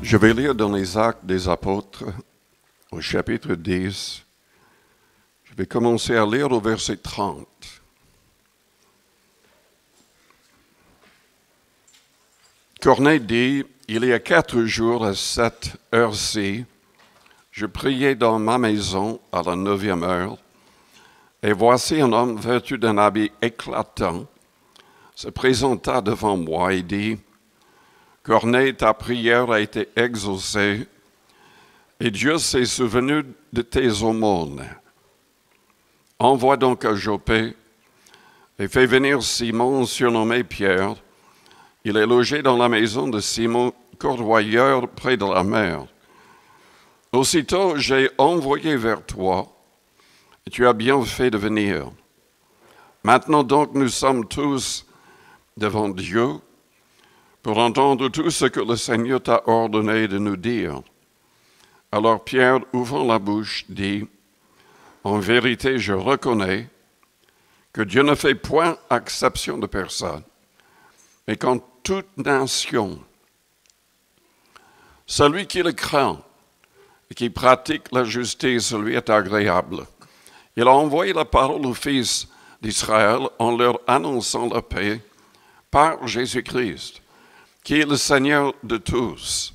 Je vais lire dans les Actes des Apôtres, au chapitre 10. Je vais commencer à lire au verset 30. Corneille dit, « Il y a 4 jours à cette heure-ci, je priais dans ma maison à la 9e heure, et voici un homme vêtu d'un habit éclatant se présenta devant moi et dit, « Corneille, ta prière a été exaucée, et Dieu s'est souvenu de tes aumônes. Envoie donc à Joppé et fais venir Simon, surnommé Pierre. Il est logé dans la maison de Simon, corroyeur près de la mer. Aussitôt, j'ai envoyé vers toi, et tu as bien fait de venir. Maintenant donc, nous sommes tous devant Dieu pour entendre tout ce que le Seigneur t'a ordonné de nous dire. » Alors Pierre, ouvrant la bouche, dit, « En vérité, je reconnais que Dieu ne fait point exception de personne, mais qu'en toute nation, celui qui le craint et qui pratique la justice lui est agréable. Il a envoyé la parole aux fils d'Israël en leur annonçant la paix par Jésus-Christ, qui est le Seigneur de tous.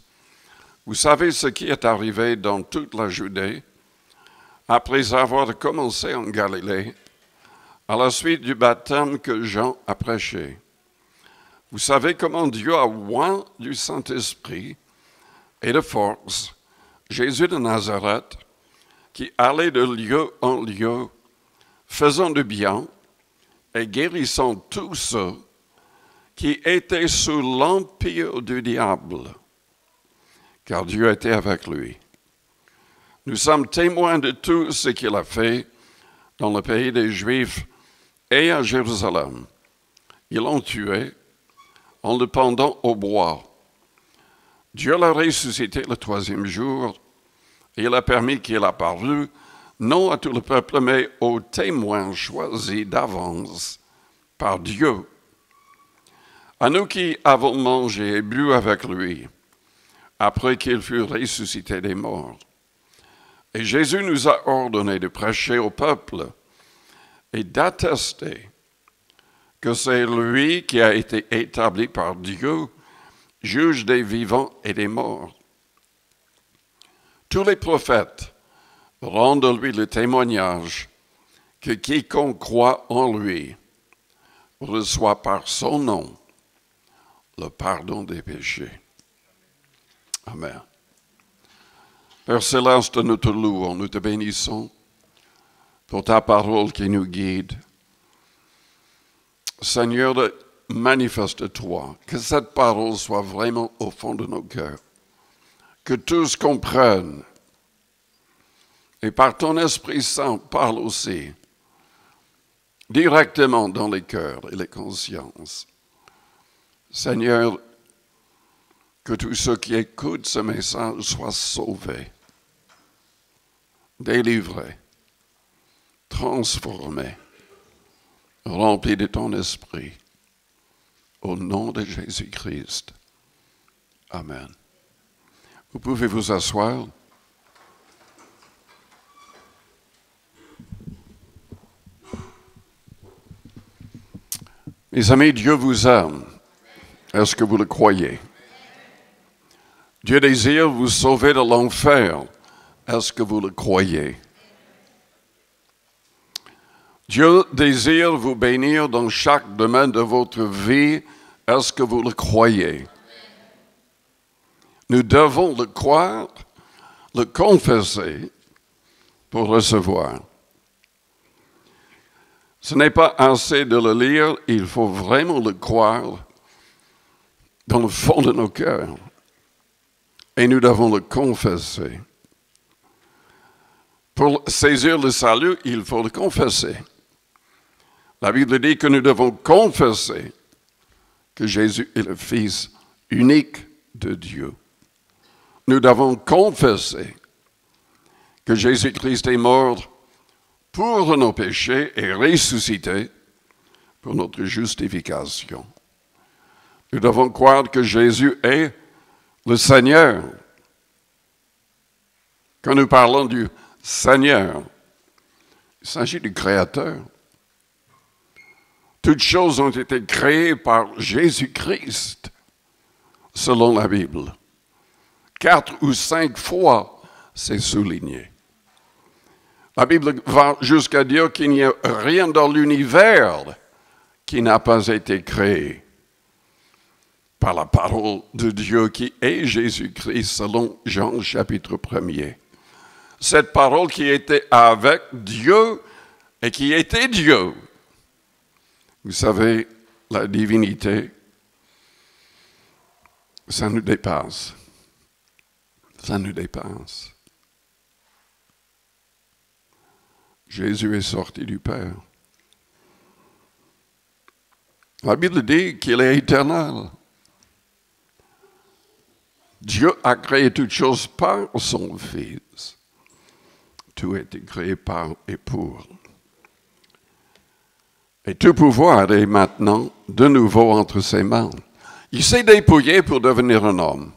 Vous savez ce qui est arrivé dans toute la Judée, après avoir commencé en Galilée, à la suite du baptême que Jean a prêché. Vous savez comment Dieu a oint du Saint-Esprit et de force Jésus de Nazareth, qui allait de lieu en lieu, faisant du bien et guérissant tous ceux qui étaient sous l'empire du diable, car Dieu était avec lui. Nous sommes témoins de tout ce qu'il a fait dans le pays des Juifs et à Jérusalem. Ils l'ont tué en le pendant au bois. Dieu l'a ressuscité le 3e jour et il a permis qu'il apparût, non à tout le peuple, mais aux témoins choisis d'avance par Dieu. À nous qui avons mangé et bu avec lui, après qu'il fut ressuscité des morts. Et Jésus nous a ordonné de prêcher au peuple et d'attester que c'est lui qui a été établi par Dieu, juge des vivants et des morts. Tous les prophètes rendent lui le témoignage que quiconque croit en lui reçoit par son nom le pardon des péchés. » Amen. Père Céleste, nous te louons, nous te bénissons pour ta parole qui nous guide. Seigneur, manifeste-toi, que cette parole soit vraiment au fond de nos cœurs, que tous comprennent, et par ton Esprit Saint, parle aussi directement dans les cœurs et les consciences. Seigneur, que tous ceux qui écoutent ce message soient sauvés, délivrés, transformés, remplis de ton esprit. Au nom de Jésus-Christ. Amen. Vous pouvez vous asseoir. Mes amis, Dieu vous aime. Est-ce que vous le croyez? Dieu désire vous sauver de l'enfer. Est-ce que vous le croyez? Dieu désire vous bénir dans chaque domaine de votre vie. Est-ce que vous le croyez? Nous devons le croire, le confesser pour recevoir. Ce n'est pas assez de le lire, il faut vraiment le croire dans le fond de nos cœurs. Et nous devons le confesser. Pour saisir le salut, il faut le confesser. La Bible dit que nous devons confesser que Jésus est le Fils unique de Dieu. Nous devons confesser que Jésus-Christ est mort pour nos péchés et ressuscité pour notre justification. Nous devons croire que Jésus est Le Seigneur, quand nous parlons du Seigneur, il s'agit du Créateur. Toutes choses ont été créées par Jésus-Christ, selon la Bible. 4 ou 5 fois, c'est souligné. La Bible va jusqu'à dire qu'il n'y a rien dans l'univers qui n'a pas été créé par la parole de Dieu qui est Jésus-Christ, selon Jean chapitre 1er. Cette parole qui était avec Dieu et qui était Dieu. Vous savez, la divinité, ça nous dépasse. Ça nous dépasse. Jésus est sorti du Père. La Bible dit qu'il est éternel. Dieu a créé toutes choses par son Fils. Tout a été créé par et pour. Et tout pouvoir est maintenant de nouveau entre ses mains. Il s'est dépouillé pour devenir un homme.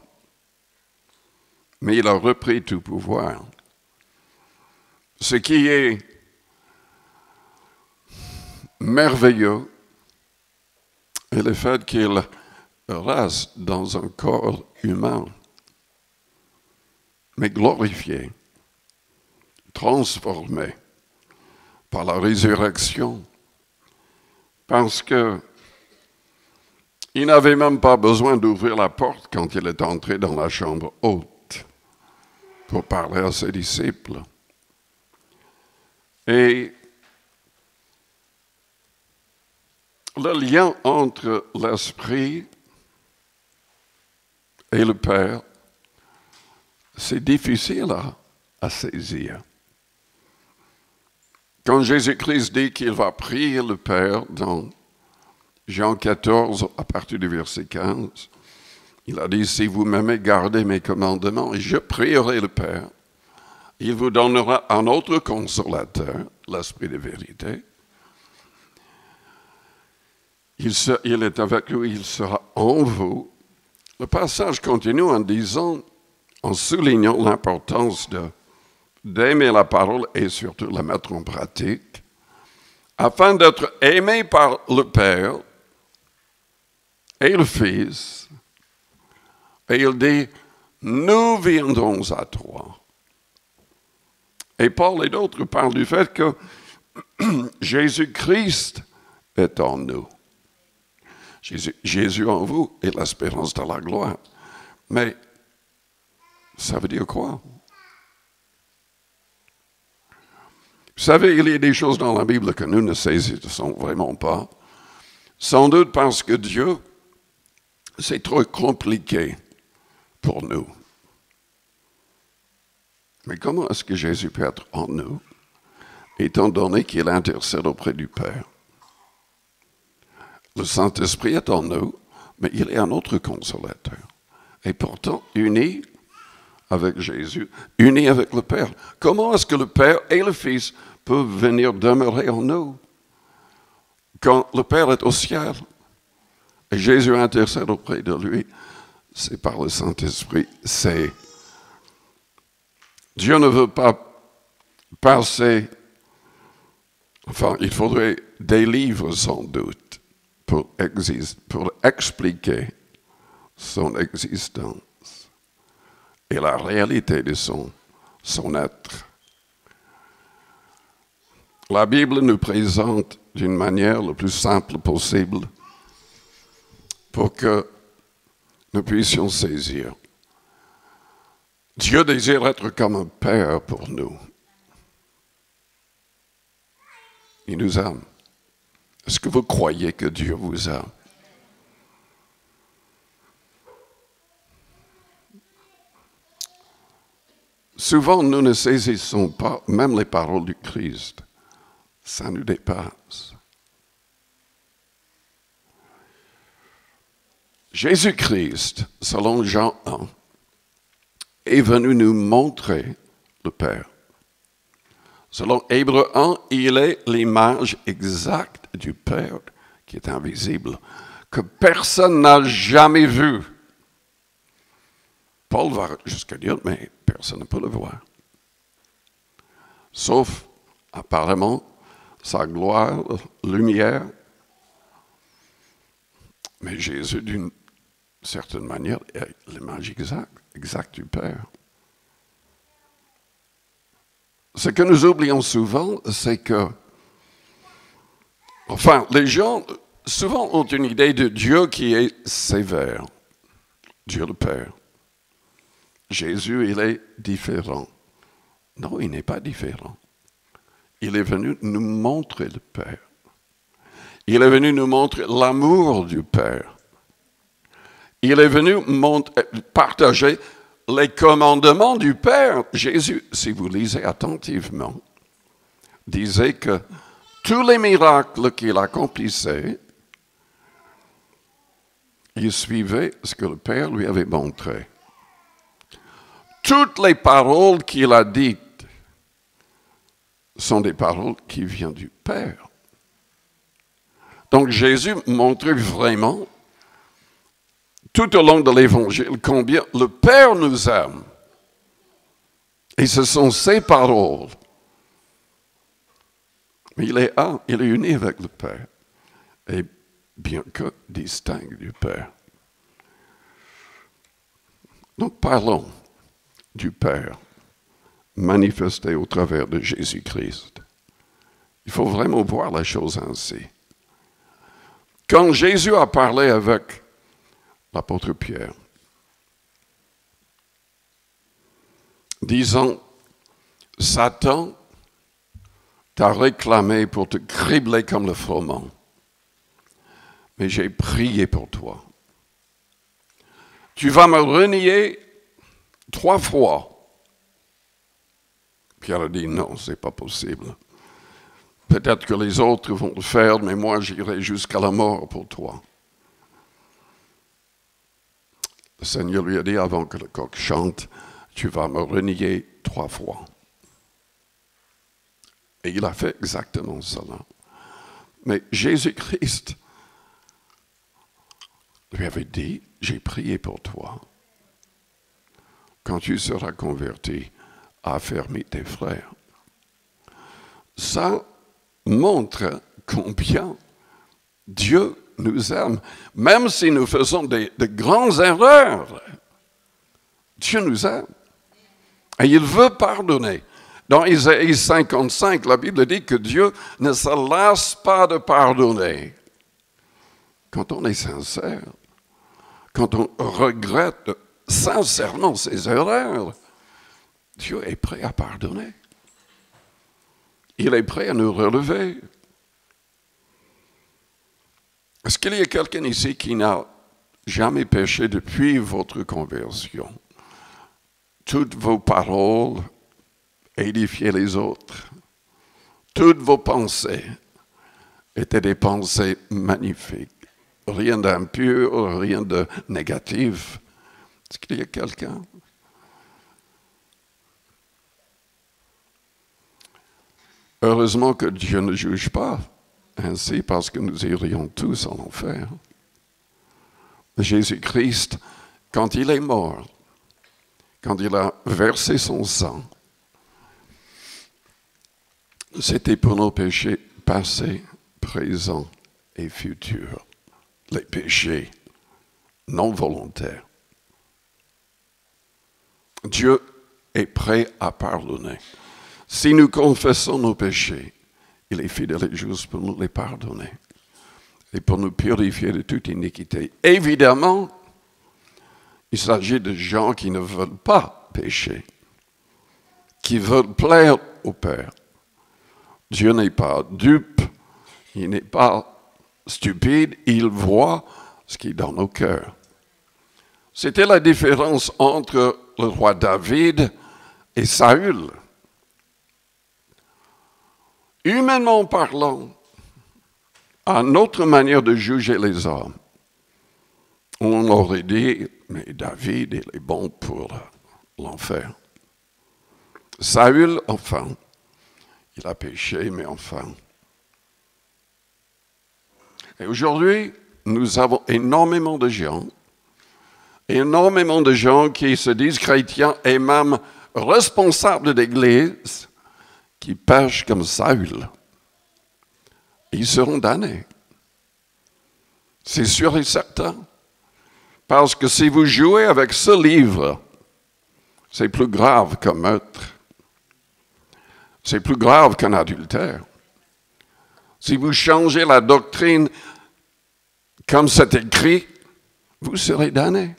Mais il a repris tout pouvoir. Ce qui est merveilleux est le fait qu'il reste dans un corps humain, mais glorifié, transformé par la résurrection. Parce que il n'avait même pas besoin d'ouvrir la porte quand il est entré dans la chambre haute pour parler à ses disciples. Et le lien entre l'Esprit et le Père, c'est difficile à saisir. Quand Jésus-Christ dit qu'il va prier le Père dans Jean 14, à partir du verset 15, il a dit, si vous m'aimez, gardez mes commandements, et je prierai le Père. Il vous donnera un autre consolateur, l'Esprit de vérité. Il est avec vous, il sera en vous. Le passage continue en disant, en soulignant l'importance d'aimer la parole et surtout la mettre en pratique, afin d'être aimé par le Père et le Fils. Et il dit, nous viendrons à toi. Et Paul et d'autres parlent du fait que Jésus-Christ est en nous. Jésus en vous est l'espérance de la gloire. Mais ça veut dire quoi? Vous savez, il y a des choses dans la Bible que nous ne saisissons vraiment pas. Sans doute parce que Dieu, c'est trop compliqué pour nous. Mais comment est-ce que Jésus peut être en nous, étant donné qu'il intercède auprès du Père? Le Saint-Esprit est en nous, mais il est un autre consolateur. Et pourtant, uni avec Jésus, uni avec le Père. Comment est-ce que le Père et le Fils peuvent venir demeurer en nous quand le Père est au ciel et Jésus intercède auprès de lui? C'est par le Saint-Esprit. Dieu ne veut pas passer, enfin, il faudrait des livres sans doute pour expliquer son existence et la réalité de son être. La Bible nous présente d'une manière la plus simple possible pour que nous puissions saisir. Dieu désire être comme un père pour nous. Il nous aime. Est-ce que vous croyez que Dieu vous aime? Souvent, nous ne saisissons pas même les paroles du Christ. Ça nous dépasse. Jésus-Christ, selon Jean 1, est venu nous montrer le Père. Selon Hébreux 1, il est l'image exacte du Père qui est invisible, que personne n'a jamais vu. Paul va jusqu'à dire, mais personne ne peut le voir. Sauf, apparemment, sa gloire, lumière. Mais Jésus, d'une certaine manière, est l'image exacte du Père. Ce que nous oublions souvent, c'est que, enfin, les gens souvent ont une idée de Dieu qui est sévère, Dieu le Père. Jésus, il est différent. Non, il n'est pas différent. Il est venu nous montrer le Père. Il est venu nous montrer l'amour du Père. Il est venu partager les commandements du Père. Jésus, si vous lisez attentivement, disait que tous les miracles qu'il accomplissait, il suivait ce que le Père lui avait montré. Toutes les paroles qu'il a dites sont des paroles qui viennent du Père. Donc Jésus montrait vraiment, tout au long de l'Évangile, combien le Père nous aime. Et ce sont ses paroles. Mais il est un, il est uni avec le Père. Et bien que distinct du Père. Donc parlons du Père manifesté au travers de Jésus-Christ. Il faut vraiment voir la chose ainsi. Quand Jésus a parlé avec l'apôtre Pierre, disant, Satan t'a réclamé pour te cribler comme le froment, mais j'ai prié pour toi. Tu vas me renier 3 fois. Pierre a dit, non, ce n'est pas possible. Peut-être que les autres vont le faire, mais moi, j'irai jusqu'à la mort pour toi. Le Seigneur lui a dit, avant que le coq chante, tu vas me renier 3 fois. Et il a fait exactement cela. Mais Jésus-Christ lui avait dit, j'ai prié pour toi. Quand tu seras converti, affermis tes frères. Ça montre combien Dieu nous aime, même si nous faisons de grandes erreurs. Dieu nous aime. Et il veut pardonner. Dans Isaïe 55, la Bible dit que Dieu ne se lasse pas de pardonner. Quand on est sincère, quand on regrette sincèrement ses erreurs, Dieu est prêt à pardonner. Il est prêt à nous relever. Est-ce qu'il y a quelqu'un ici qui n'a jamais péché depuis votre conversion? Toutes vos paroles édifiaient les autres. Toutes vos pensées étaient des pensées magnifiques. Rien d'impur, rien de négatif. Est-ce qu'il y a quelqu'un? Heureusement que Dieu ne juge pas ainsi parce que nous irions tous en enfer. Jésus-Christ, quand il est mort, quand il a versé son sang, c'était pour nos péchés passés, présents et futurs. Les péchés non volontaires. Dieu est prêt à pardonner. Si nous confessons nos péchés, il est fidèle et juste pour nous les pardonner et pour nous purifier de toute iniquité. Évidemment, il s'agit de gens qui ne veulent pas pécher, qui veulent plaire au Père. Dieu n'est pas dupe, il n'est pas stupide, il voit ce qui est dans nos cœurs. C'était la différence entre le roi David et Saül. Humainement parlant, à notre manière de juger les hommes, on aurait dit, mais David, il est bon pour l'enfer. Saül, enfin, il a péché, mais enfin. Et aujourd'hui, nous avons énormément de gens énormément de gens qui se disent chrétiens et même responsables d'église qui pêchent comme Saül. Ils seront damnés. C'est sûr et certain. Parce que si vous jouez avec ce livre, c'est plus grave qu'un meurtre. C'est plus grave qu'un adultère. Si vous changez la doctrine comme c'est écrit, vous serez damnés.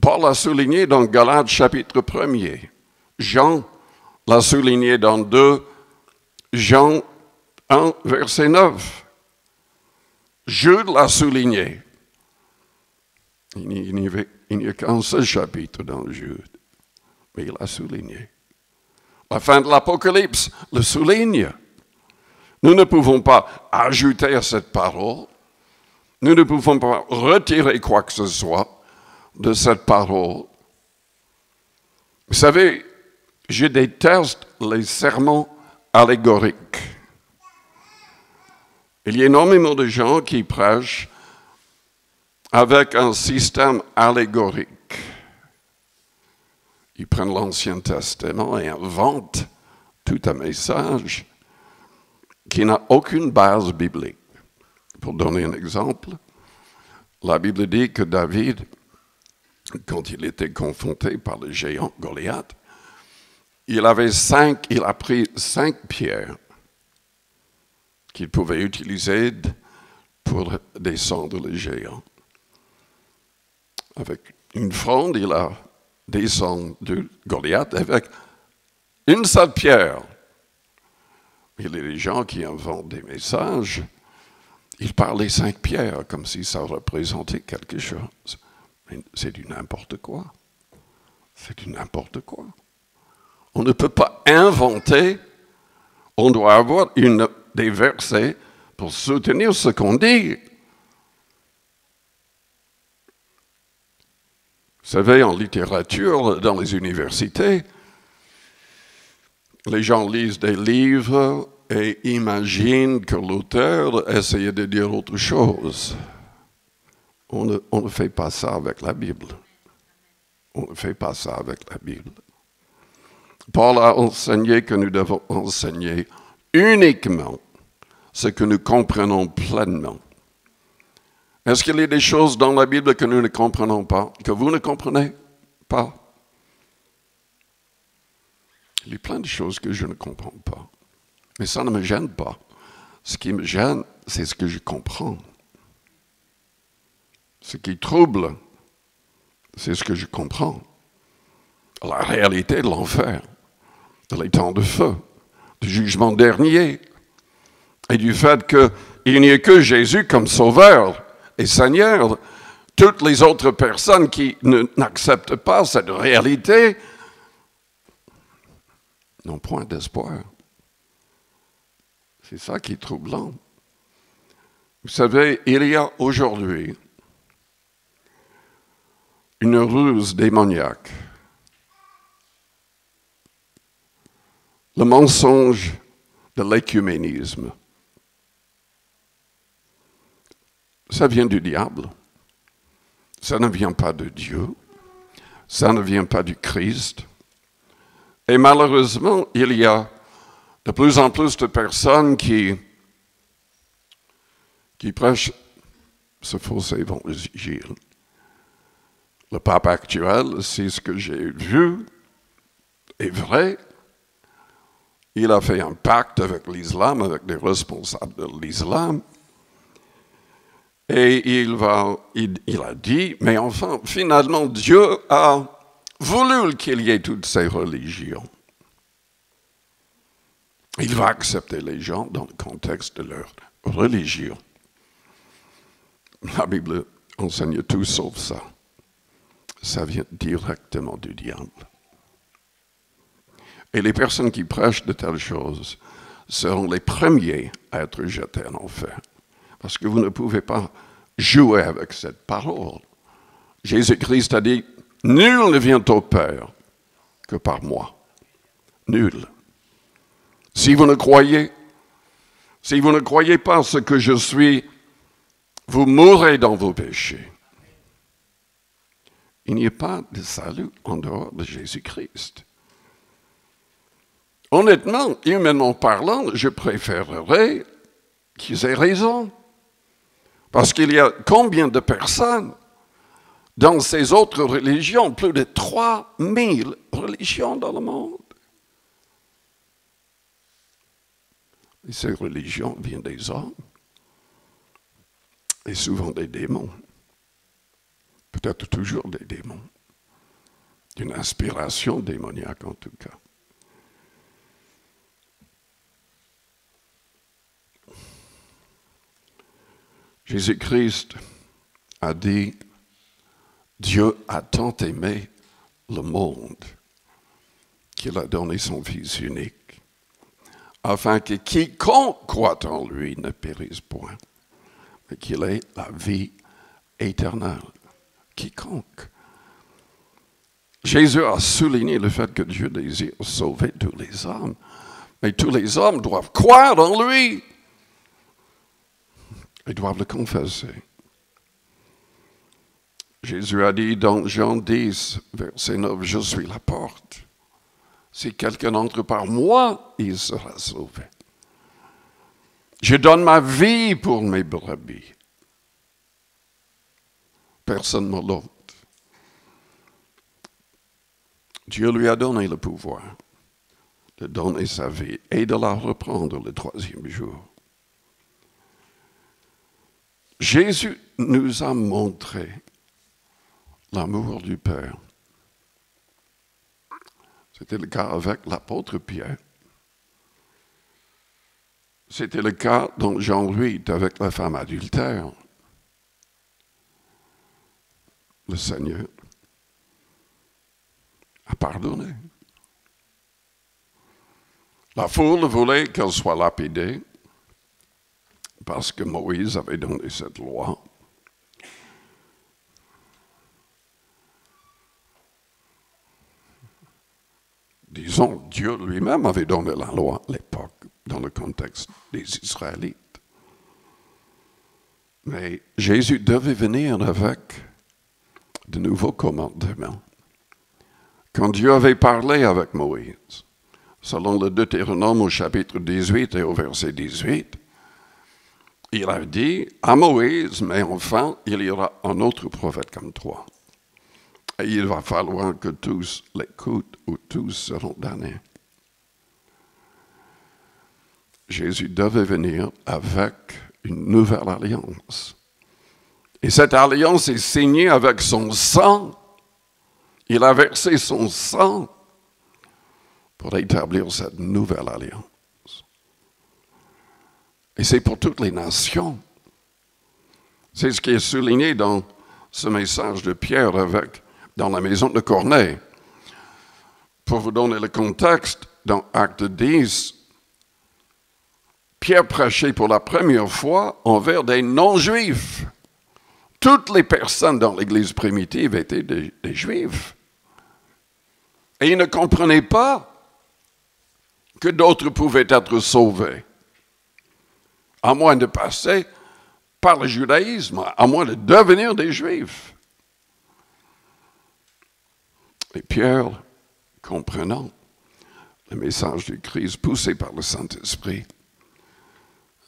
Paul l'a souligné dans Galates chapitre 1er. Jean l'a souligné dans 2 Jean 1, verset 9. Jude l'a souligné. Il n'y a qu'un seul chapitre dans Jude, mais il l'a souligné. La fin de l'Apocalypse le souligne. Nous ne pouvons pas ajouter à cette parole. Nous ne pouvons pas retirer quoi que ce soit de cette parole. Vous savez, je déteste les sermons allégoriques. Il y a énormément de gens qui prêchent avec un système allégorique. Ils prennent l'Ancien Testament et inventent tout un message qui n'a aucune base biblique. Pour donner un exemple, la Bible dit que David, quand il était confronté par le géant Goliath, il a pris 5 pierres qu'il pouvait utiliser pour descendre le géant. Avec une fronde, il a descendu Goliath avec une seule pierre. Il y a des gens qui inventent des messages. Ils parlent des 5 pierres comme si ça représentait quelque chose. Mais c'est du n'importe quoi. C'est du n'importe quoi. On ne peut pas inventer. On doit avoir des versets pour soutenir ce qu'on dit. Vous savez, en littérature, dans les universités, les gens lisent des livres et imaginent que l'auteur essayait de dire autre chose. On ne fait pas ça avec la Bible. On ne fait pas ça avec la Bible. Paul a enseigné que nous devons enseigner uniquement ce que nous comprenons pleinement. Est-ce qu'il y a des choses dans la Bible que nous ne comprenons pas, que vous ne comprenez pas? Il y a plein de choses que je ne comprends pas. Mais ça ne me gêne pas. Ce qui me gêne, c'est ce que je comprends. Ce qui trouble, c'est ce que je comprends. La réalité de l'enfer, de l'étang de feu, du jugement dernier, et du fait qu'il n'y a que Jésus comme sauveur et Seigneur. Toutes les autres personnes qui n'acceptent pas cette réalité n'ont point d'espoir. C'est ça qui est troublant. Vous savez, il y a aujourd'hui une ruse démoniaque. Le mensonge de l'écuménisme. Ça vient du diable. Ça ne vient pas de Dieu. Ça ne vient pas du Christ. Et malheureusement, il y a de plus en plus de personnes qui prêchent ce faux évangile. Le pape actuel, c'est ce que j'ai vu, est vrai. Il a fait un pacte avec l'islam, avec les responsables de l'islam. Et il a dit, mais enfin, finalement, Dieu a voulu qu'il y ait toutes ces religions. Il va accepter les gens dans le contexte de leur religion. La Bible enseigne tout sauf ça. Ça vient directement du diable. Et les personnes qui prêchent de telles choses seront les premiers à être jetés en enfer. Parce que vous ne pouvez pas jouer avec cette parole. Jésus-Christ a dit, « Nul ne vient au Père que par moi. » Nul. Si vous ne croyez pas ce que je suis, vous mourrez dans vos péchés. Il n'y a pas de salut en dehors de Jésus-Christ. Honnêtement, humainement parlant, je préférerais qu'ils aient raison. Parce qu'il y a combien de personnes dans ces autres religions? Plus de 3000 religions dans le monde. Et ces religions viennent des hommes. Et souvent des démons. Peut-être toujours des démons. D'une inspiration démoniaque en tout cas. Jésus-Christ a dit, Dieu a tant aimé le monde qu'il a donné son Fils unique, afin que quiconque croit en lui ne périsse point, mais qu'il ait la vie éternelle. Quiconque. Jésus a souligné le fait que Dieu désire sauver tous les hommes, mais tous les hommes doivent croire en lui. Ils doivent le confesser. Jésus a dit dans Jean 10, verset 9, « Je suis la porte. Si quelqu'un entre par moi, il sera sauvé. Je donne ma vie pour mes brebis. Personne ne me l'ôte. » Dieu lui a donné le pouvoir de donner sa vie et de la reprendre le troisième jour. Jésus nous a montré l'amour du Père. C'était le cas avec l'apôtre Pierre. C'était le cas dans Jean 8 avec la femme adultère. Le Seigneur a pardonné. La foule voulait qu'elle soit lapidée parce que Moïse avait donné cette loi. Disons, Dieu lui-même avait donné la loi à l'époque, dans le contexte des Israélites. Mais Jésus devait venir avec de nouveaux commandements. Quand Dieu avait parlé avec Moïse, selon le Deutéronome au chapitre 18 et au verset 18, il a dit à Moïse, mais enfin, il y aura un autre prophète comme toi. Et il va falloir que tous l'écoutent ou tous seront damnés. Jésus devait venir avec une nouvelle alliance. Et cette alliance est signée avec son sang. Il a versé son sang pour établir cette nouvelle alliance. Et c'est pour toutes les nations. C'est ce qui est souligné dans ce message de Pierre dans la maison de Corneille. Pour vous donner le contexte, dans Acte 10, Pierre prêchait pour la première fois envers des non-juifs. Toutes les personnes dans l'Église primitive étaient des juifs. Et ils ne comprenaient pas que d'autres pouvaient être sauvés, à moins de passer par le judaïsme, à moins de devenir des juifs. Et Pierre, comprenant le message du Christ poussé par le Saint-Esprit,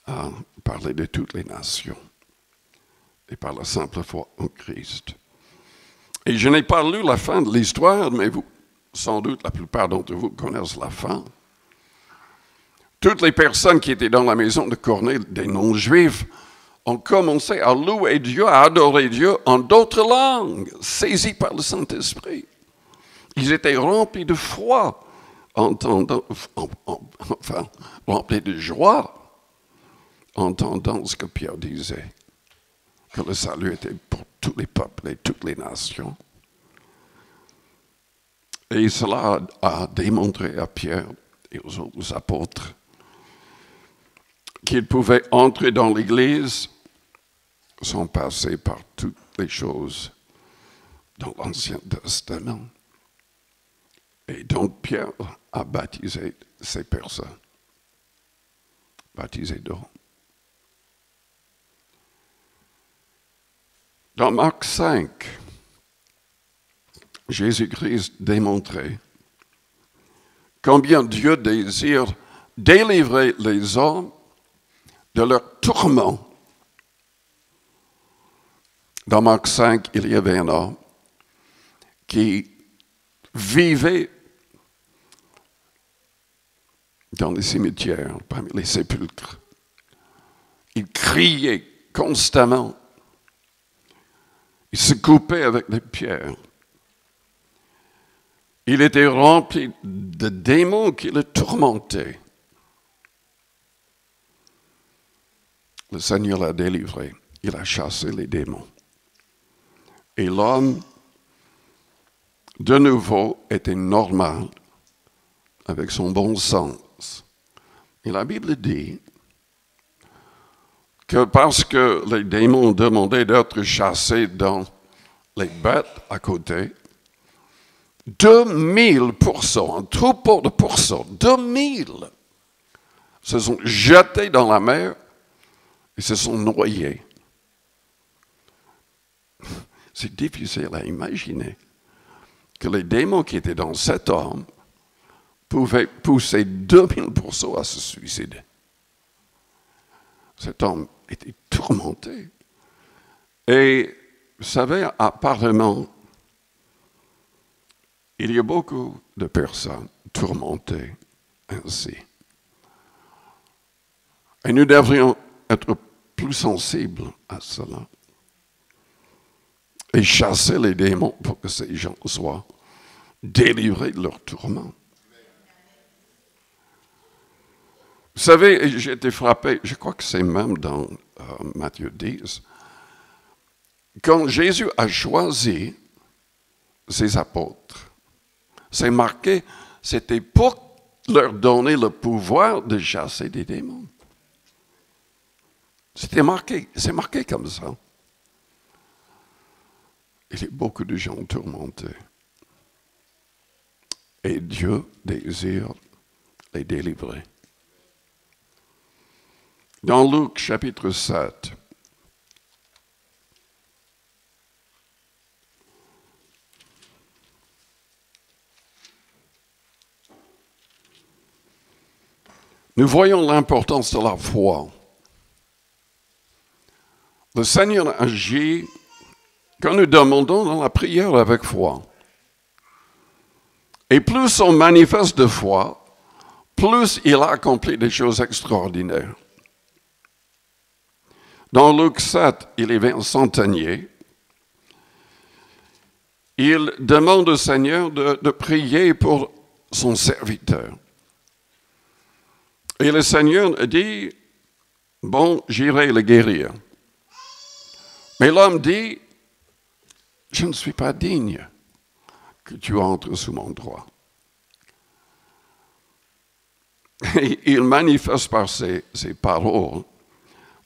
a parlé de toutes les nations et par la simple foi en Christ. Et je n'ai pas lu la fin de l'histoire, mais vous, sans doute, la plupart d'entre vous connaissent la fin. Toutes les personnes qui étaient dans la maison de Corneille, des non-juifs, ont commencé à louer Dieu, à adorer Dieu en d'autres langues, saisis par le Saint-Esprit. Ils étaient remplis de foi, remplis de joie, entendant ce que Pierre disait, que le salut était pour tous les peuples et toutes les nations. Et cela a démontré à Pierre et aux autres apôtres qu'ils pouvaient entrer dans l'Église sans passer par toutes les choses dans l'Ancien Testament. Et donc Pierre a baptisé ces personnes, baptisé d'eau. Dans Marc 5, Jésus-Christ démontrait combien Dieu désire délivrer les hommes de leur tourment. Dans Marc 5, il y avait un homme qui vivait dans les cimetières, parmi les sépulcres. Il criait constamment. Il se coupait avec des pierres. Il était rempli de démons qui le tourmentaient. Le Seigneur l'a délivré. Il a chassé les démons. Et l'homme, de nouveau, était normal, avec son bon sens. Et la Bible dit que parce que les démons demandaient d'être chassés dans les bêtes à côté, 2000%, un troupeau de pourceaux, 2000 se sont jetés dans la mer et se sont noyés. C'est difficile à imaginer que les démons qui étaient dans cet homme pouvaient pousser 2000 pourceaux à se suicider. Cet homme était tourmenté. Et vous savez, apparemment, il y a beaucoup de personnes tourmentées ainsi. Et nous devrions être plus sensibles à cela. Et chasser les démons pour que ces gens soient délivrés de leur tourment. Vous savez, j'ai été frappé, je crois que c'est même dans Matthieu 10, quand Jésus a choisi ses apôtres, c'est marqué, c'était pour leur donner le pouvoir de chasser des démons. C'était marqué, c'est marqué comme ça. Il y a beaucoup de gens tourmentés. Et Dieu désire les délivrer. Dans Luc chapitre 7, nous voyons l'importance de la foi. Le Seigneur agit quand nous demandons dans la prière avec foi. Et plus on manifeste de foi, plus il a accompli des choses extraordinaires. Dans Luc 7, il y avait un centenier. Il demande au Seigneur de prier pour son serviteur. Et le Seigneur dit, bon, j'irai le guérir. Mais l'homme dit, je ne suis pas digne que tu entres sous mon droit. Et il manifeste par ses paroles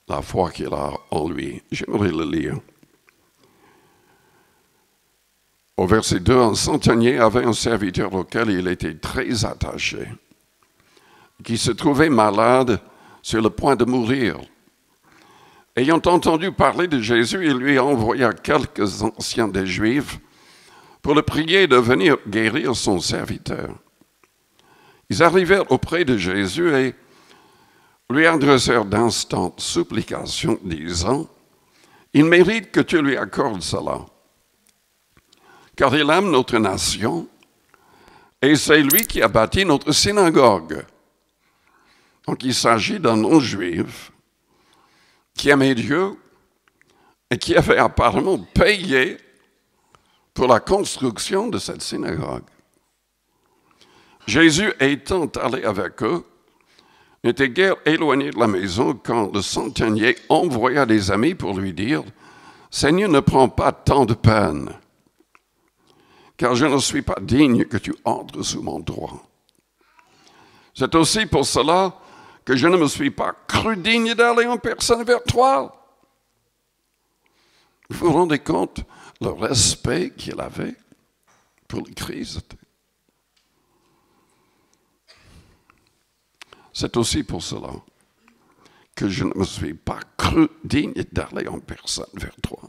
la foi qu'il a en lui. J'aimerais le lire. Au verset 2, un centenier avait un serviteur auquel il était très attaché, qui se trouvait malade sur le point de mourir. Ayant entendu parler de Jésus, il lui envoya quelques anciens des Juifs pour le prier de venir guérir son serviteur. Ils arrivèrent auprès de Jésus et lui adressèrent d'instantes supplications, disant, « Il mérite que tu lui accordes cela, car il aime notre nation, et c'est lui qui a bâti notre synagogue. » Donc il s'agit d'un non-juif qui aimait Dieu et qui avait apparemment payé pour la construction de cette synagogue. Jésus étant allé avec eux, n'était guère éloigné de la maison quand le centenier envoya des amis pour lui dire « Seigneur, ne prends pas tant de peine, car je ne suis pas digne que tu entres sous mon droit. C'est aussi pour cela que je ne me suis pas cru digne d'aller en personne vers toi. » Vous vous rendez compte le respect qu'il avait pour le Christ? C'est aussi pour cela que je ne me suis pas cru digne d'aller en personne vers toi.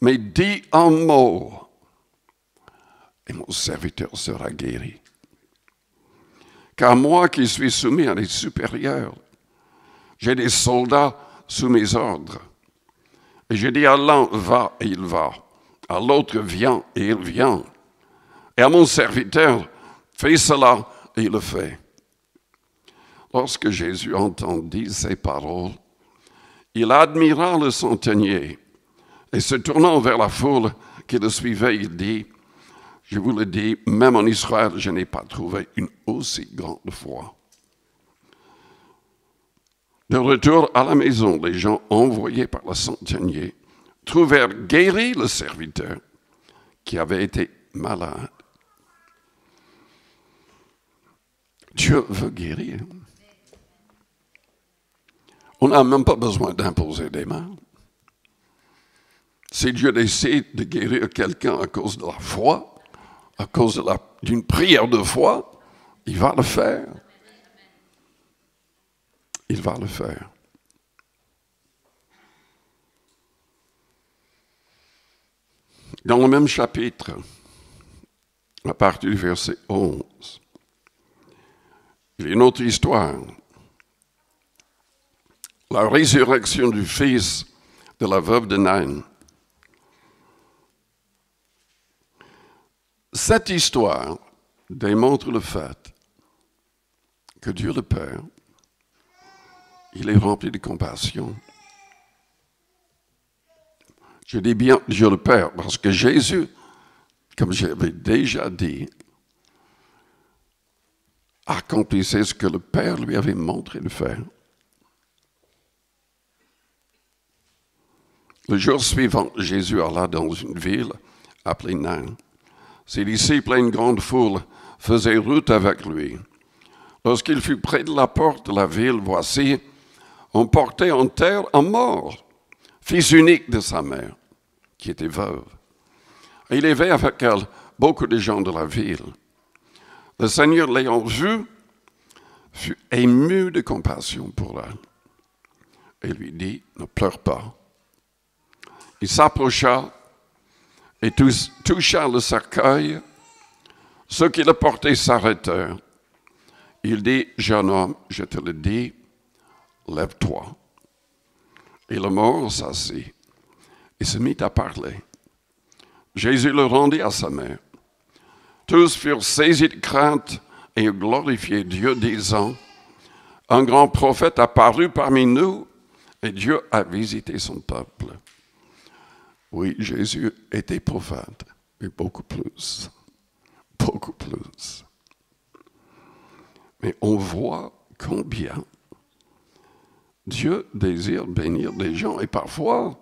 mais dis un mot, et mon serviteur sera guéri. Car moi qui suis soumis à des supérieurs, j'ai des soldats sous mes ordres. Et je dis à l'un, va, et il va. À l'autre, viens, et il vient. Et à mon serviteur, fais cela, et il le fait. Lorsque Jésus entendit ces paroles, il admira le centenier, et se tournant vers la foule qui le suivait, il dit, je vous le dis, même en Israël, je n'ai pas trouvé une aussi grande foi. De retour à la maison, les gens envoyés par le centenier trouvèrent guéri le serviteur qui avait été malade. Dieu veut guérir. On n'a même pas besoin d'imposer des mains. Si Dieu décide de guérir quelqu'un à cause de la foi, à cause d'une prière de foi, il va le faire. Il va le faire. Dans le même chapitre, à partir du verset 11, il y a une autre histoire. La résurrection du fils de la veuve de Nain. Cette histoire démontre le fait que Dieu le Père, il est rempli de compassion. Je dis bien Dieu le Père parce que Jésus, comme j'avais déjà dit, accomplissait ce que le Père lui avait montré de faire. Le jour suivant, Jésus alla dans une ville appelée Nain. Ses disciples et une grande foule faisaient route avec lui. Lorsqu'il fut près de la porte de la ville, voici, on portait en terre un mort, fils unique de sa mère, qui était veuve. Et il y avait avec elle beaucoup de gens de la ville. Le Seigneur, l'ayant vu, fut ému de compassion pour elle. Et lui dit, ne pleure pas. Il s'approcha et toucha le cercueil. Ceux qui le portaient s'arrêtèrent. Il dit, jeune homme, je te le dis, lève-toi. Et le mort s'assit et se mit à parler. Jésus le rendit à sa mère. Tous furent saisis de crainte et glorifiaient Dieu, disant, un grand prophète apparut parmi nous et Dieu a visité son peuple. Oui, Jésus était prophète, mais beaucoup plus. Beaucoup plus. Mais on voit combien Dieu désire bénir les gens. Et parfois,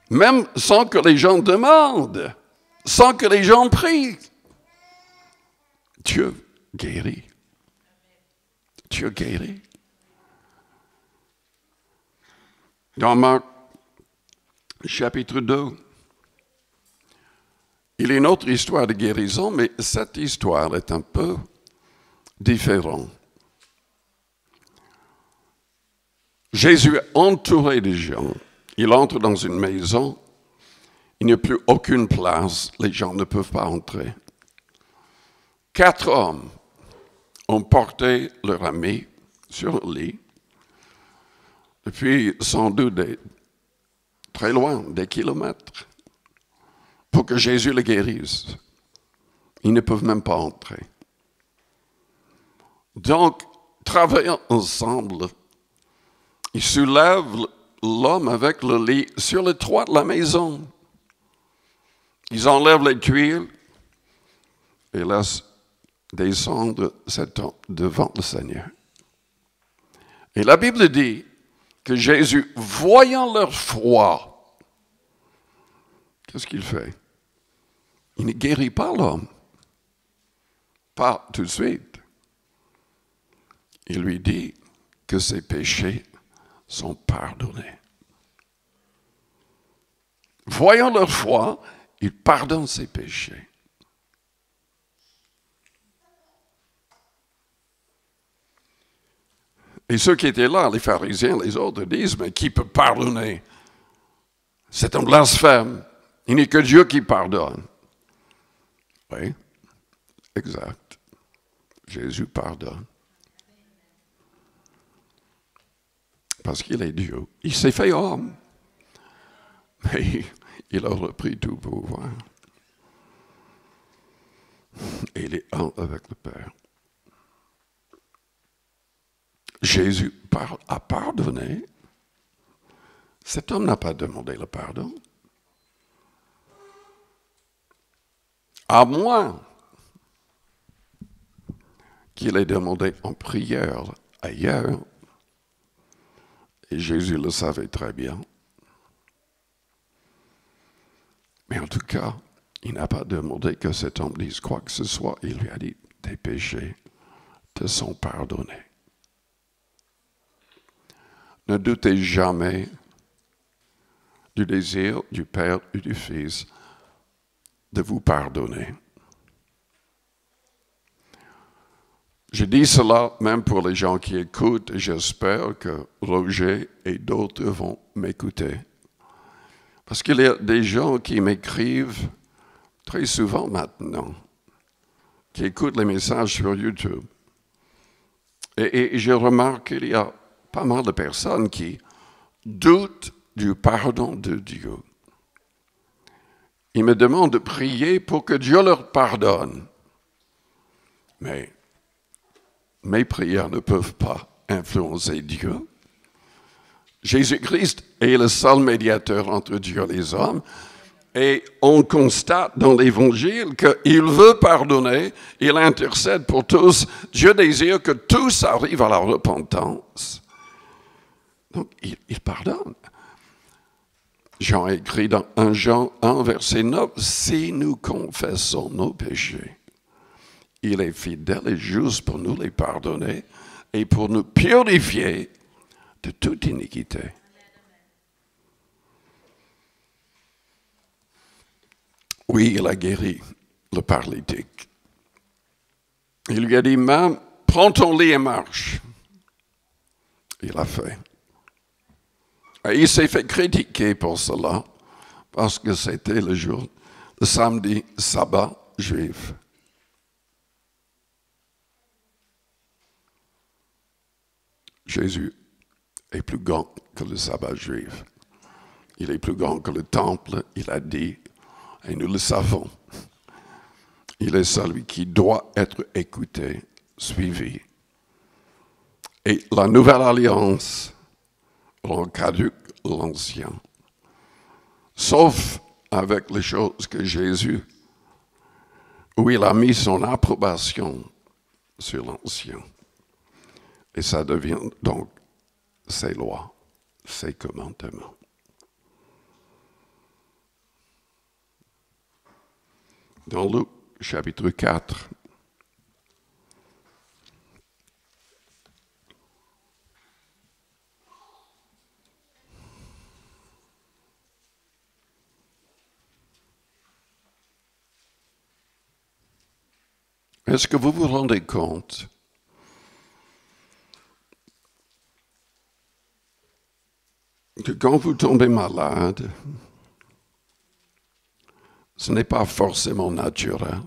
même sans que les gens demandent, sans que les gens prient, Dieu guérit. Dieu guérit. Dans Marc, chapitre 2, il y a une autre histoire de guérison, mais cette histoire est un peu différente. Jésus est entouré de gens. Il entre dans une maison. Il n'y a plus aucune place. Les gens ne peuvent pas entrer. 4 hommes ont porté leur ami sur le lit. Depuis sans doute très loin, des kilomètres, pour que Jésus le guérisse. Ils ne peuvent même pas entrer. Donc, travaillant ensemble, ils soulèvent l'homme avec le lit sur le toit de la maison. Ils enlèvent les tuiles et laissent descendre cet homme devant le Seigneur. Et la Bible dit que Jésus, voyant leur foi, qu'est-ce qu'il fait? Il ne guérit pas l'homme. Pas tout de suite. Il lui dit que ses péchés sont pardonnés. Voyant leur foi, il pardonne ses péchés. Et ceux qui étaient là, les pharisiens, les autres, disent, mais qui peut pardonner C'est un blasphème. Il n'y a que Dieu qui pardonne. Oui, exact. Jésus pardonne. Parce qu'il est Dieu. Il s'est fait homme. Mais il a repris tout pouvoir. Et il est un avec le Père. Jésus a pardonné. Cet homme n'a pas demandé le pardon. À moins qu'il ait demandé en prière ailleurs. Et Jésus le savait très bien. Mais en tout cas, il n'a pas demandé que cet homme dise quoi que ce soit. Il lui a dit, tes péchés te sont pardonnés. Ne doutez jamais du désir du Père et du Fils de vous pardonner. Je dis cela même pour les gens qui écoutent et j'espère que Roger et d'autres vont m'écouter. Parce qu'il y a des gens qui m'écrivent très souvent maintenant, qui écoutent les messages sur YouTube. Et je remarque qu'il y a pas mal de personnes qui doutent du pardon de Dieu. Ils me demandent de prier pour que Dieu leur pardonne. Mais mes prières ne peuvent pas influencer Dieu. Jésus-Christ est le seul médiateur entre Dieu et les hommes. Et on constate dans l'Évangile qu'il veut pardonner, il intercède pour tous. Dieu désire que tous arrivent à la repentance. Donc, il pardonne. Jean écrit dans 1 Jean 1, verset 9, « Si nous confessons nos péchés, il est fidèle et juste pour nous les pardonner et pour nous purifier de toute iniquité. » Oui, il a guéri le paralytique. Il lui a dit, même, prends ton lit et marche. Il a fait. Et il s'est fait critiquer pour cela, parce que c'était le samedi, sabbat juif. Jésus est plus grand que le sabbat juif. Il est plus grand que le temple, il a dit, et nous le savons. Il est celui qui doit être écouté, suivi. Et la nouvelle alliance rend caduque l'ancien. Sauf avec les choses que Jésus, où il a mis son approbation sur l'ancien. Et ça devient donc ses lois, ses commandements. Dans Luc, chapitre 4, est-ce que vous vous rendez compte que quand vous tombez malade, ce n'est pas forcément naturel.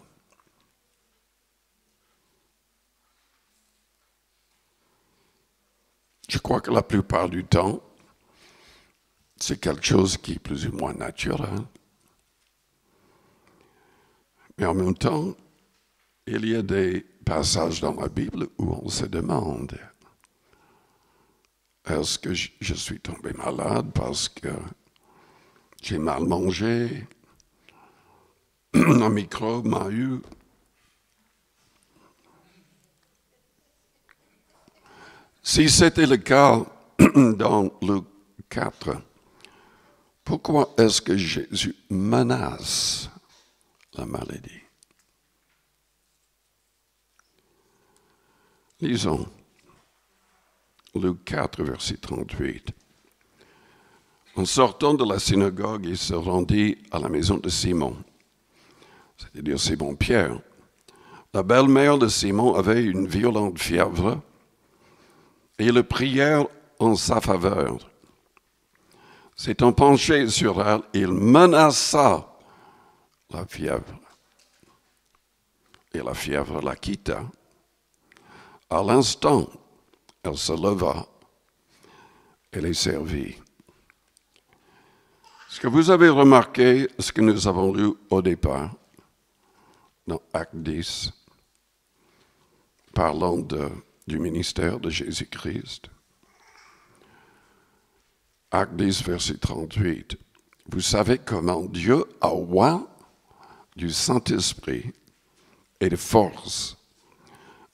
Je crois que la plupart du temps, c'est quelque chose qui est plus ou moins naturel. Mais en même temps, il y a des passages dans la Bible où on se demande, est-ce que je suis tombé malade parce que j'ai mal mangé? Un microbe m'a eu. Si c'était le cas dans Luc 4, pourquoi est-ce que Jésus menace la maladie? Lisons Luc 4, verset 38. En sortant de la synagogue, il se rendit à la maison de Simon, c'est-à-dire Simon-Pierre. La belle-mère de Simon avait une violente fièvre et ils le prièrent en sa faveur. S'étant penché sur elle, il menaça la fièvre. Et la fièvre la quitta. À l'instant, elle se leva et les servit. Est-ce que vous avez remarqué ce que nous avons lu au départ dans Acte 10, parlant du ministère de Jésus-Christ? Acte 10, verset 38. Vous savez comment Dieu a oint du Saint-Esprit et de force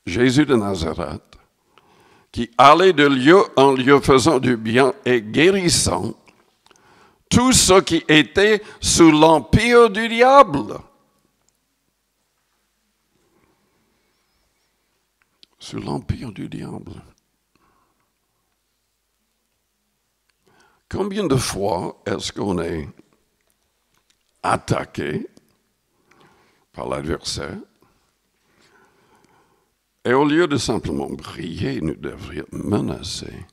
Jésus de Nazareth, qui allait de lieu en lieu faisant du bien et guérissant tous ceux qui étaient sous l'empire du diable. Sous l'empire du diable. Combien de fois est-ce qu'on est attaqué par l'adversaire? Et au lieu de simplement prier, nous devrions menacer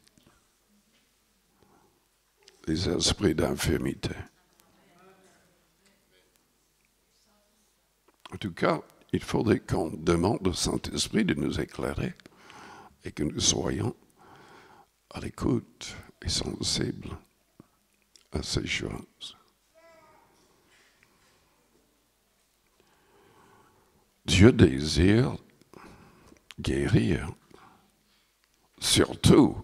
les esprits d'infirmité. En tout cas, il faudrait qu'on demande au Saint-Esprit de nous éclairer et que nous soyons à l'écoute et sensibles à ces choses. Dieu désire guérir, surtout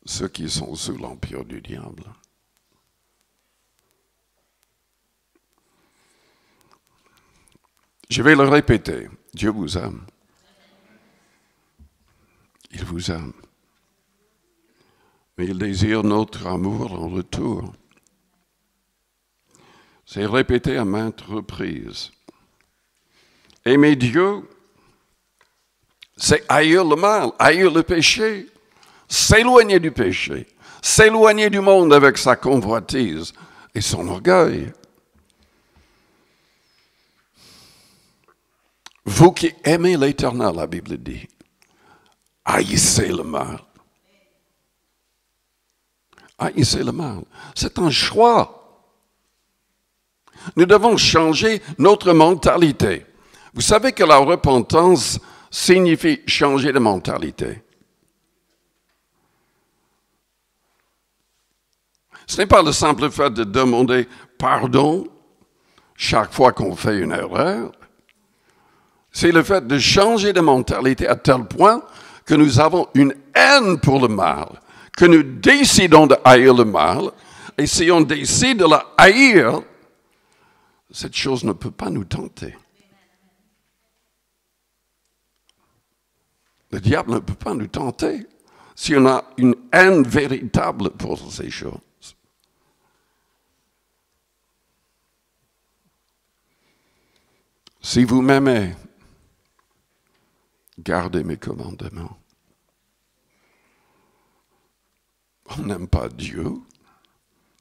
ceux qui sont sous l'empire du diable. Je vais le répéter, Dieu vous aime. Il vous aime. Mais il désire notre amour en retour. C'est répété à maintes reprises. Aimer Dieu, c'est haïr le mal, haïr le péché, s'éloigner du péché, s'éloigner du monde avec sa convoitise et son orgueil. Vous qui aimez l'Éternel, la Bible dit, haïssez le mal. Haïssez le mal. C'est un choix. Nous devons changer notre mentalité. Vous savez que la repentance signifie changer de mentalité. Ce n'est pas le simple fait de demander pardon chaque fois qu'on fait une erreur. C'est le fait de changer de mentalité à tel point que nous avons une haine pour le mal, que nous décidons de haïr le mal, et si on décide de la haïr, cette chose ne peut pas nous tenter. Le diable ne peut pas nous tenter si on a une haine véritable pour ces choses. Si vous m'aimez, gardez mes commandements. On n'aime pas Dieu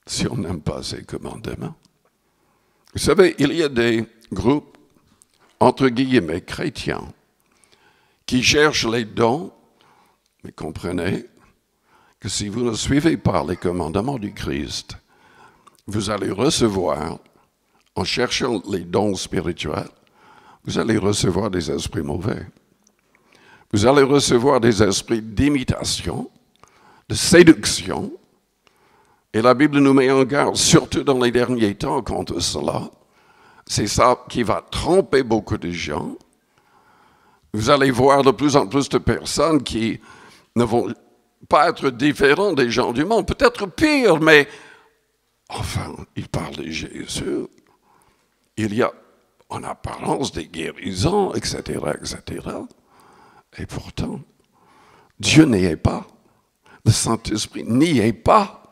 si on n'aime pas ses commandements. Vous savez, il y a des groupes, entre guillemets, chrétiens, qui cherchent les dons, mais comprenez que si vous ne suivez pas les commandements du Christ, vous allez recevoir, en cherchant les dons spirituels, vous allez recevoir des esprits mauvais. Vous allez recevoir des esprits d'imitation, de séduction. Et la Bible nous met en garde, surtout dans les derniers temps, contre cela. C'est ça qui va tromper beaucoup de gens. Vous allez voir de plus en plus de personnes qui ne vont pas être différents des gens du monde, peut-être pire, mais enfin, ils parlent de Jésus. Il y a en apparence des guérisons, etc., etc. Et pourtant, Dieu n'y est pas. Le Saint-Esprit n'y est pas.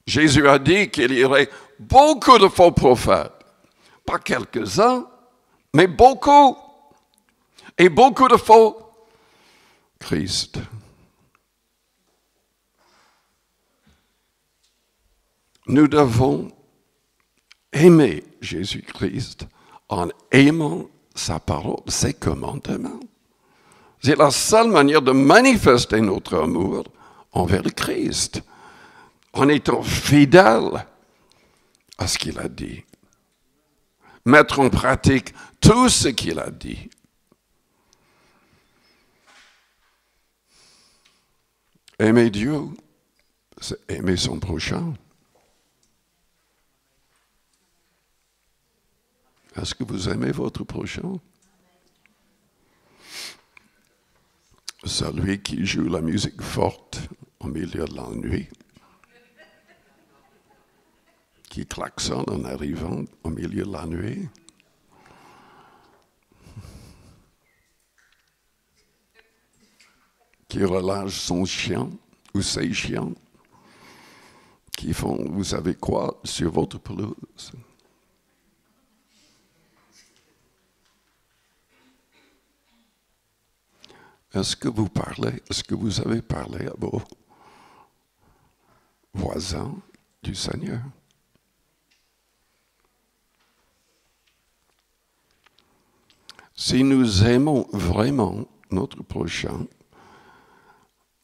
Jésus a dit qu'il y aurait beaucoup de faux prophètes. Pas quelques-uns, mais beaucoup. Et beaucoup de faux Christ. Nous devons aimer Jésus-Christ en aimant sa parole, ses commandements. C'est la seule manière de manifester notre amour envers le Christ. en étant fidèle à ce qu'il a dit. Mettre en pratique tout ce qu'il a dit. Aimer Dieu, c'est aimer son prochain. Est-ce que vous aimez votre prochain? Celui qui joue la musique forte au milieu de la nuit, qui klaxonne en arrivant au milieu de la nuit. Qui relâche son chien ou ses chiens, qui font, vous savez quoi, sur votre pelouse. Est-ce que vous parlez, est-ce que vous avez parlé à vos voisins du Seigneur? Si nous aimons vraiment notre prochain,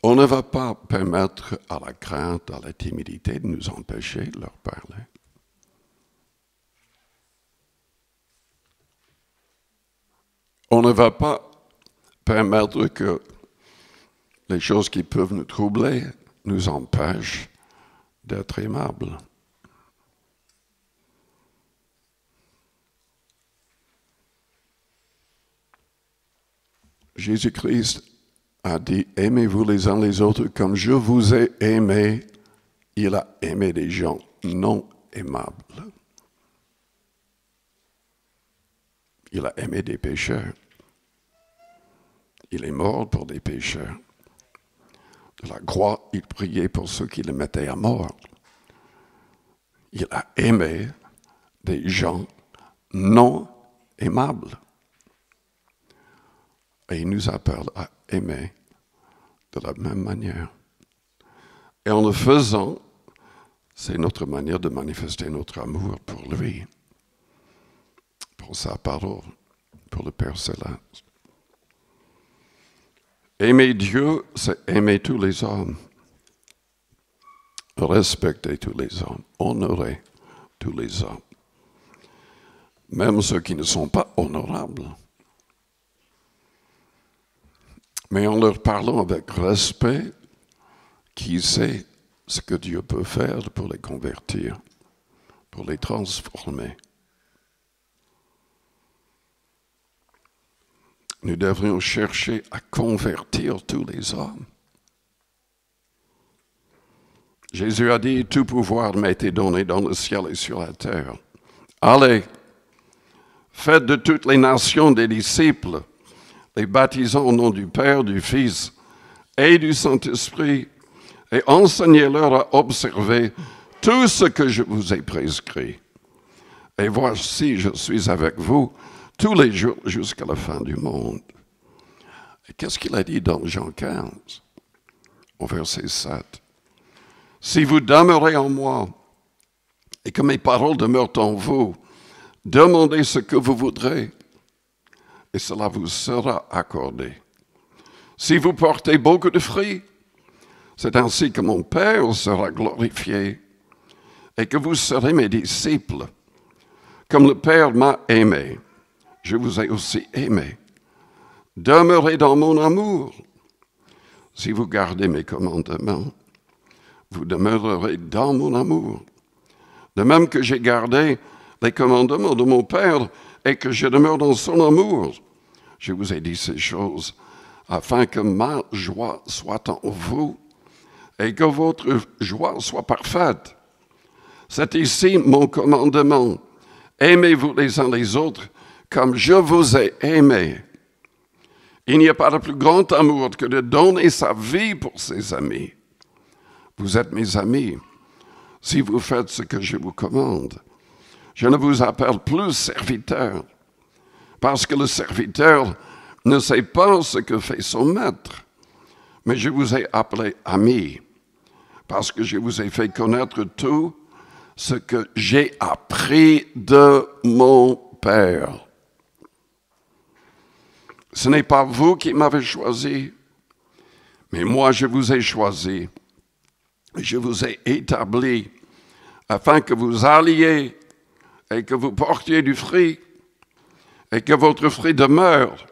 on ne va pas permettre à la crainte, à la timidité de nous empêcher de leur parler. On ne va pas permettre que les choses qui peuvent nous troubler nous empêchent d'être aimables. Jésus-Christ a dit, aimez-vous les uns les autres comme je vous ai aimé. Il a aimé des gens non aimables. Il a aimé des pécheurs. Il est mort pour des pécheurs. De la croix, il priait pour ceux qui le mettaient à mort. Il a aimé des gens non aimables. Et il nous appelle à aimer de la même manière. Et en le faisant, c'est notre manière de manifester notre amour pour lui, pour sa parole, pour le Père Céleste. Aimer Dieu, c'est aimer tous les hommes. Respecter tous les hommes. Honorer tous les hommes. Même ceux qui ne sont pas honorables. Mais en leur parlant avec respect, qui sait ce que Dieu peut faire pour les convertir, pour les transformer. Nous devrions chercher à convertir tous les hommes. Jésus a dit, tout pouvoir m'a été donné dans le ciel et sur la terre. Allez, faites de toutes les nations des disciples, les baptisant au nom du Père, du Fils et du Saint-Esprit, et enseignez-leur à observer tout ce que je vous ai prescrit. Et voici, je suis avec vous tous les jours jusqu'à la fin du monde. Et qu'est-ce qu'il a dit dans Jean 15, au verset 7? Si vous demeurez en moi et que mes paroles demeurent en vous, demandez ce que vous voudrez et cela vous sera accordé. Si vous portez beaucoup de fruits, c'est ainsi que mon Père sera glorifié et que vous serez mes disciples. Comme le Père m'a aimé, je vous ai aussi aimé. Demeurez dans mon amour. Si vous gardez mes commandements, vous demeurerez dans mon amour. De même que j'ai gardé les commandements de mon Père et que je demeure dans son amour. Je vous ai dit ces choses afin que ma joie soit en vous et que votre joie soit parfaite. C'est ici mon commandement. Aimez-vous les uns les autres comme je vous ai aimé. Il n'y a pas de plus grand amour que de donner sa vie pour ses amis. Vous êtes mes amis si vous faites ce que je vous commande. Je ne vous appelle plus serviteur, parce que le serviteur ne sait pas ce que fait son maître. Mais je vous ai appelé ami, parce que je vous ai fait connaître tout ce que j'ai appris de mon Père. Ce n'est pas vous qui m'avez choisi, mais moi je vous ai choisi Je vous ai établi afin que vous alliez et que vous portiez du fruit et que votre fruit demeure,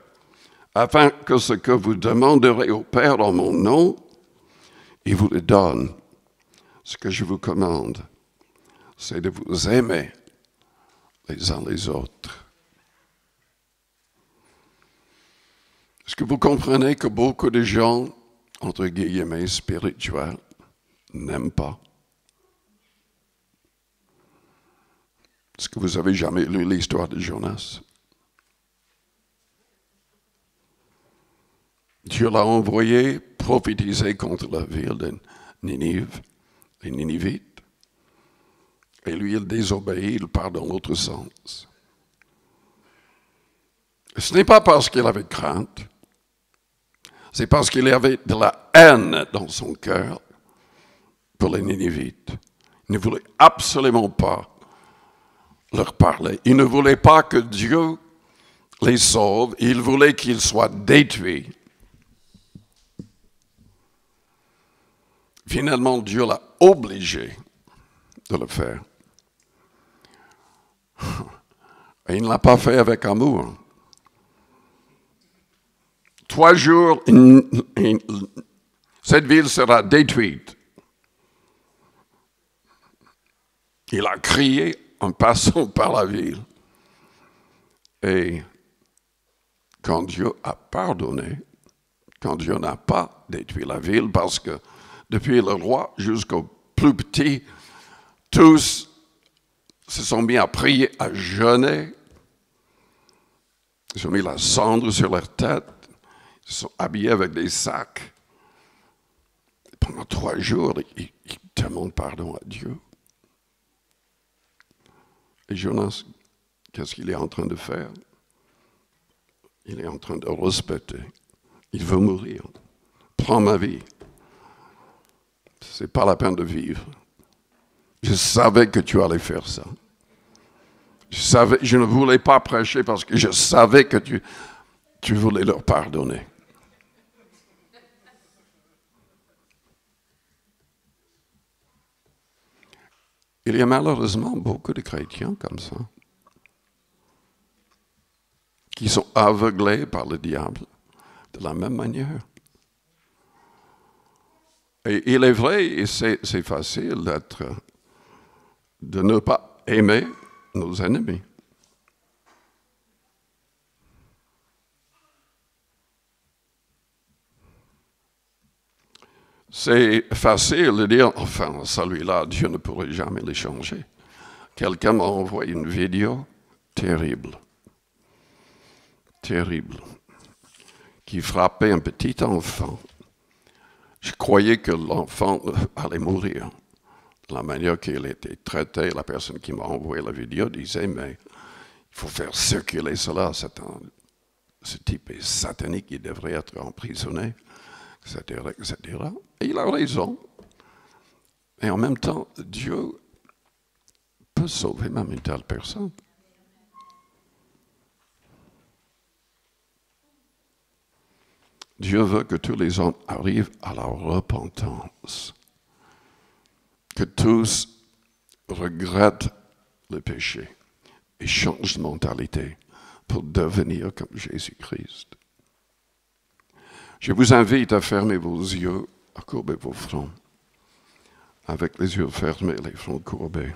afin que ce que vous demanderez au Père en mon nom, il vous le donne. Ce que je vous commande, c'est de vous aimer les uns les autres. Est-ce que vous comprenez que beaucoup de gens, entre guillemets, spirituels, n'aiment pas? Est-ce que vous avez jamais lu l'histoire de Jonas? Dieu l'a envoyé prophétiser contre la ville de Ninive, les Ninivites. Et lui, il désobéit, il part dans l'autre sens. Ce n'est pas parce qu'il avait crainte, c'est parce qu'il avait de la haine dans son cœur pour les Ninivites. Il ne voulait absolument pas leur parler. Il ne voulait pas que Dieu les sauve, il voulait qu'ils soient détruits. Finalement, Dieu l'a obligé de le faire. Et il ne l'a pas fait avec amour. 3 jours, cette ville sera détruite. Il a crié en passant par la ville. Et quand Dieu a pardonné, quand Dieu n'a pas détruit la ville, parce que depuis le roi jusqu'au plus petit, tous se sont mis à prier, à jeûner. Ils ont mis la cendre sur leur tête. Ils sont habillés avec des sacs. Et pendant 3 jours, ils demandent pardon à Dieu. Et Jonas, qu'est-ce qu'il est en train de faire? Il est en train de respecter. Il veut mourir. Prends ma vie. C'est pas la peine de vivre. Je savais que tu allais faire ça. Je ne voulais pas prêcher parce que je savais que tu voulais leur pardonner. Il y a malheureusement beaucoup de chrétiens comme ça, qui sont aveuglés par le diable de la même manière. Et il est vrai, et c'est facile de ne pas aimer nos ennemis. C'est facile de dire, enfin, celui-là, Dieu ne pourrait jamais le changer. Quelqu'un m'a envoyé une vidéo terrible, qui frappait un petit enfant. Je croyais que l'enfant allait mourir. De la manière qu'il était traité, la personne qui m'a envoyé la vidéo disait, mais il faut faire circuler cela. Ce type est satanique, il devrait être emprisonné, etc., etc. Et il a raison. Et en même temps, Dieu peut sauver même une telle personne. Dieu veut que tous les hommes arrivent à la repentance. Que tous regrettent le péché et changent de mentalité pour devenir comme Jésus-Christ. Je vous invite à fermer vos yeux, à courber vos fronts, avec les yeux fermés et les fronts courbés.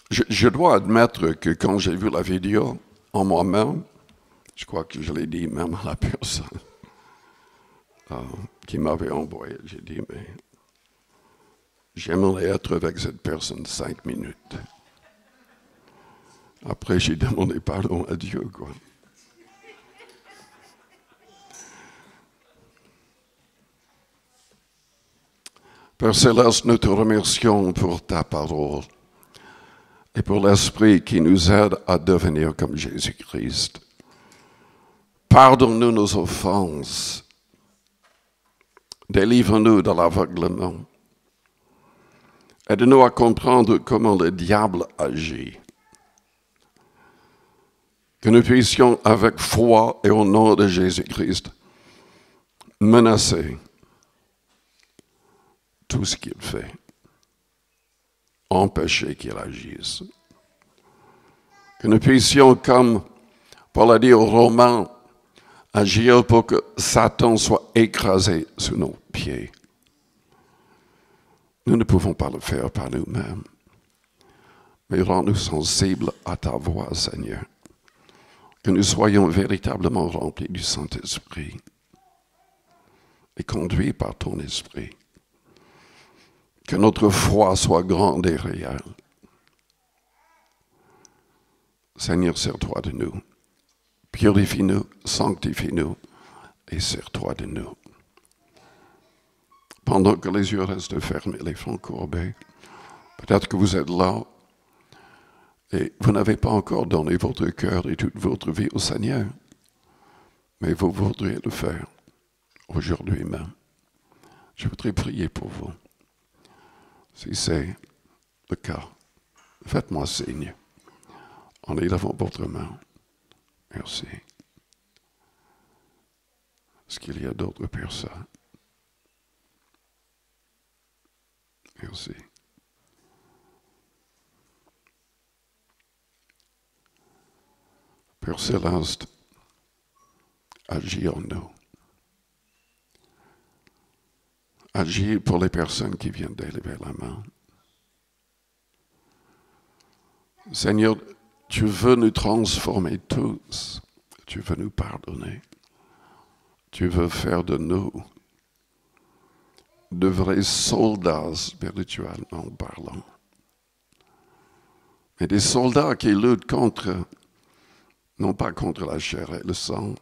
Je dois admettre que quand j'ai vu la vidéo en moi-même, je crois que je l'ai dit même à la personne qui m'avait envoyé, j'ai dit, mais j'aimerais être avec cette personne 5 minutes. Après, j'ai demandé pardon à Dieu, quoi. Père Céleste, nous te remercions pour ta parole et pour l'Esprit qui nous aide à devenir comme Jésus-Christ. Pardonne-nous nos offenses. Délivre-nous de l'aveuglement. Aide-nous à comprendre comment le diable agit. Que nous puissions, avec foi et au nom de Jésus-Christ, menacer tout ce qu'il fait, empêcher qu'il agisse. Que nous puissions, comme Paul a dit aux Romains, agir pour que Satan soit écrasé sous nos pieds. Nous ne pouvons pas le faire par nous-mêmes, mais rends-nous sensibles à ta voix, Seigneur. Que nous soyons véritablement remplis du Saint-Esprit et conduits par ton Esprit. Que notre foi soit grande et réelle. Seigneur, sers-toi de nous. Purifie-nous, sanctifie-nous et sers-toi de nous. Pendant que les yeux restent fermés, les fronts courbés, peut-être que vous êtes là et vous n'avez pas encore donné votre cœur et toute votre vie au Seigneur, mais vous voudriez le faire aujourd'hui même. Je voudrais prier pour vous. Si c'est le cas, faites-moi signe en élevant votre main. Merci. Est-ce qu'il y a d'autres personnes? Merci. Père Céleste, agis en nous. Agis pour les personnes qui viennent d'élever la main. Seigneur, tu veux nous transformer tous. Tu veux nous pardonner. Tu veux faire de nous de vrais soldats spirituellement parlant. Mais des soldats qui luttent contre, non pas contre la chair et le sang,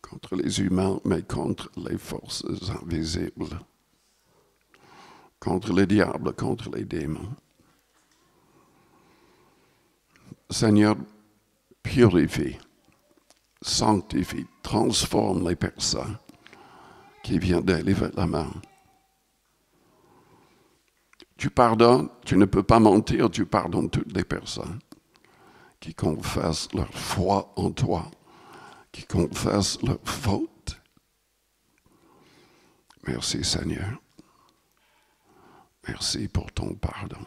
contre les humains, mais contre les forces invisibles, contre les diables, contre les démons. Seigneur, purifie, sanctifie, transforme les personnes qui viennent d'élever la main. Tu pardonnes, tu ne peux pas mentir, tu pardonnes toutes les personnes qui confessent leur foi en toi, qui confessent leur faute. Merci Seigneur. Merci pour ton pardon.